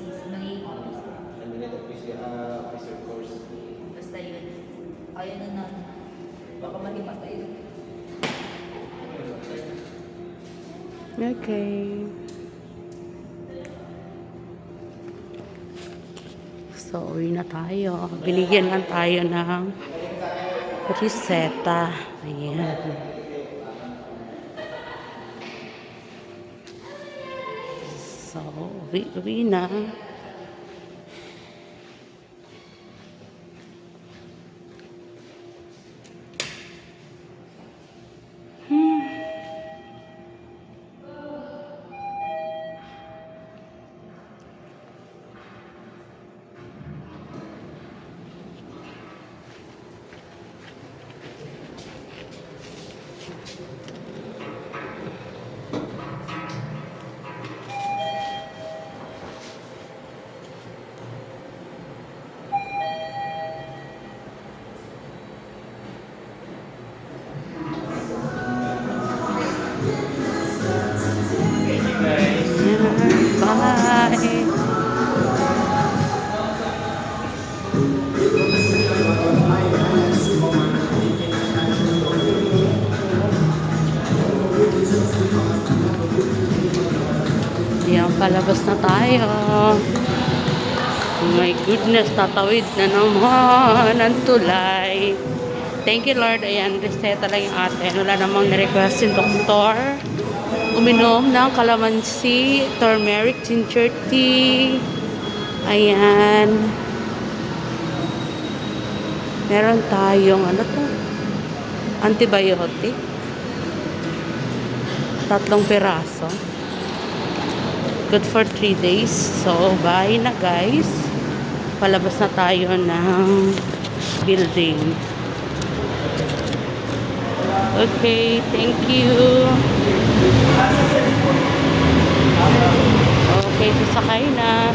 Nandun ito, officer course. Basta yun. Ayaw na na. Baka mahimatay. Okay. So, uwi na tayo. Binigyan lang tayo ng reseta. Ayan. So, uwi na. Bye! Yan, palabas na tayo. Oh my goodness, tatawid na naman ang tulay. Thank you, Lord. Ayan, reseta lang yung ate. Wala namang nirequest yung doktor. Uminom ng calamansi, turmeric, ginger tea. Ayan. Meron tayong, ano to? Antibiotic. 3 piraso. Good for 3 days. So, bye na guys. Palabas na tayo ng building. Okay, thank you. Okay, sasakay na.